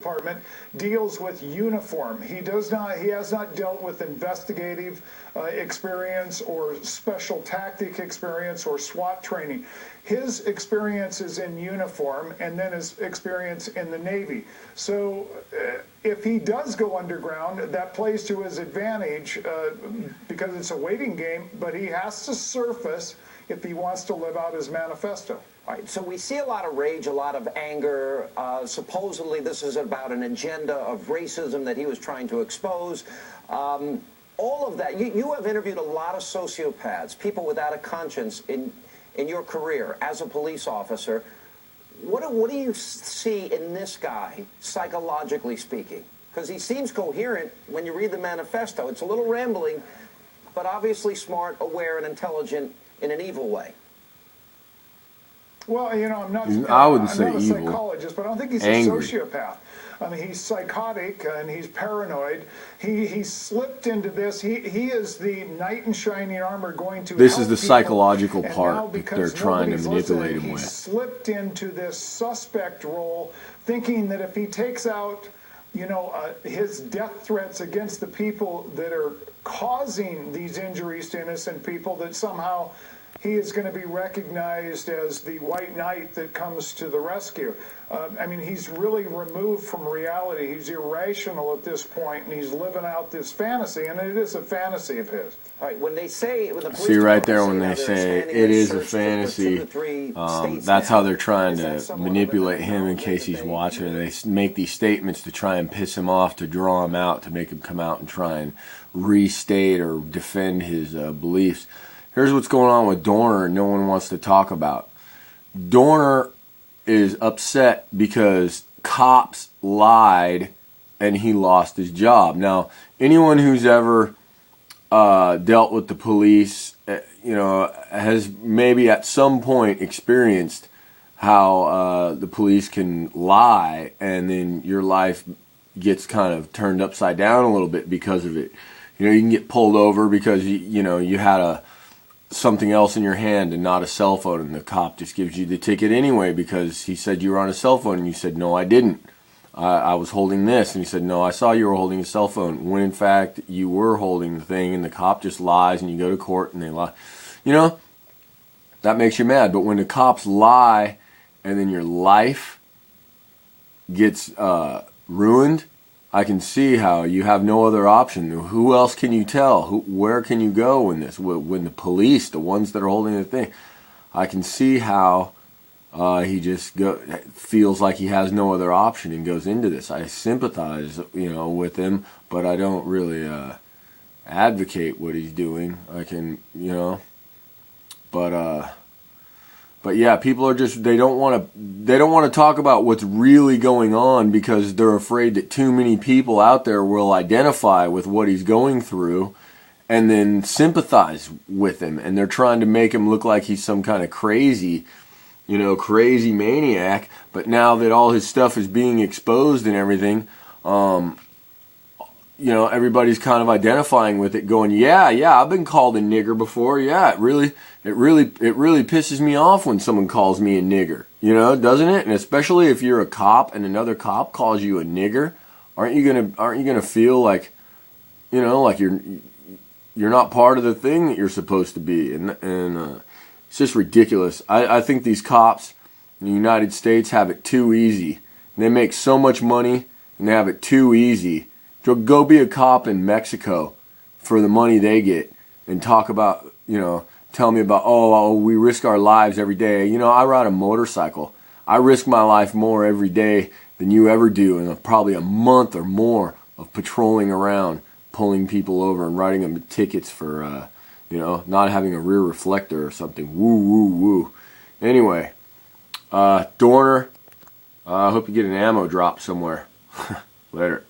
Department deals with uniform. He has not dealt with investigative experience or special tactic experience or SWAT training. His experience is in uniform, and then his experience in the Navy. So if he does go underground, that plays to his advantage because it's a waiting game, but he has to surface if he wants to live out his manifesto. All right, so we see a lot of rage, a lot of anger. Supposedly this is about an agenda of racism that he was trying to expose. All of that. You have interviewed a lot of sociopaths, people without a conscience in your career as a police officer. What do you see in this guy, psychologically speaking? Because he seems coherent when you read the manifesto. It's a little rambling, but obviously smart, aware, and intelligent in an evil way. Well, you know, I'm not a evil. Psychologist, but I don't think he's Angry. a sociopath. I mean, he's psychotic and he's paranoid. He slipped into this. He is the knight in shining armor going to. This help is the people, psychological and part now, that they're trying to manipulate him with. He slipped into this suspect role, thinking that if he takes out, you know, his death threats against the people that are causing these injuries to innocent people, that somehow he is going to be recognized as the white knight that comes to the rescue. I mean, he's really removed from reality. He's irrational at this point, and he's living out this fantasy, and it is a fantasy of his. All right, when they say, when the police See right there when say they say it is a fantasy, that's how they're trying to manipulate him in case he's watching. They make these statements to try and piss him off, to draw him out, to make him come out and try and restate or defend his beliefs. Here's what's going on with Dorner no one wants to talk about. Dorner is upset because cops lied and he lost his job. Now, anyone who's ever dealt with the police, you know, has maybe at some point experienced how the police can lie and then your life gets kind of turned upside down a little bit because of it. You know, you can get pulled over because you know you had something else in your hand and not a cell phone, and the cop just gives you the ticket anyway because he said you were on a cell phone, and you said, no, I didn't. I was holding this, and he said, no, I saw you were holding a cell phone, when in fact you were holding the thing, and the cop just lies, and you go to court, and they lie. You know, that makes you mad, but when the cops lie, and then your life gets ruined, I can see how you have no other option. Who else can you tell? Where can you go in this? When the police, the ones that are holding the thing, I can see how he just feels like he has no other option and goes into this. I sympathize, you know, with him, but I don't really advocate what he's doing. I can, you know, but yeah, people are just, they don't want to talk about what's really going on because they're afraid that too many people out there will identify with what he's going through and then sympathize with him, and they're trying to make him look like he's some kind of crazy, you know, crazy maniac. But now that all his stuff is being exposed and everything, you know, everybody's kind of identifying with it, going, yeah, I've been called a nigger before. Yeah, it really pisses me off when someone calls me a nigger. You know, doesn't it? And especially if you're a cop and another cop calls you a nigger, aren't you gonna feel like, you know, like you're not part of the thing that you're supposed to be? And it's just ridiculous. I think these cops in the United States have it too easy. They make so much money and they have it too easy. Go be a cop in Mexico for the money they get and talk about, you know, tell me about, oh, we risk our lives every day. You know, I ride a motorcycle. I risk my life more every day than you ever do in probably a month or more of patrolling around, pulling people over and writing them tickets for, you know, not having a rear reflector or something. Woo, woo, woo. Anyway, Dorner, I hope you get an ammo drop somewhere. Later.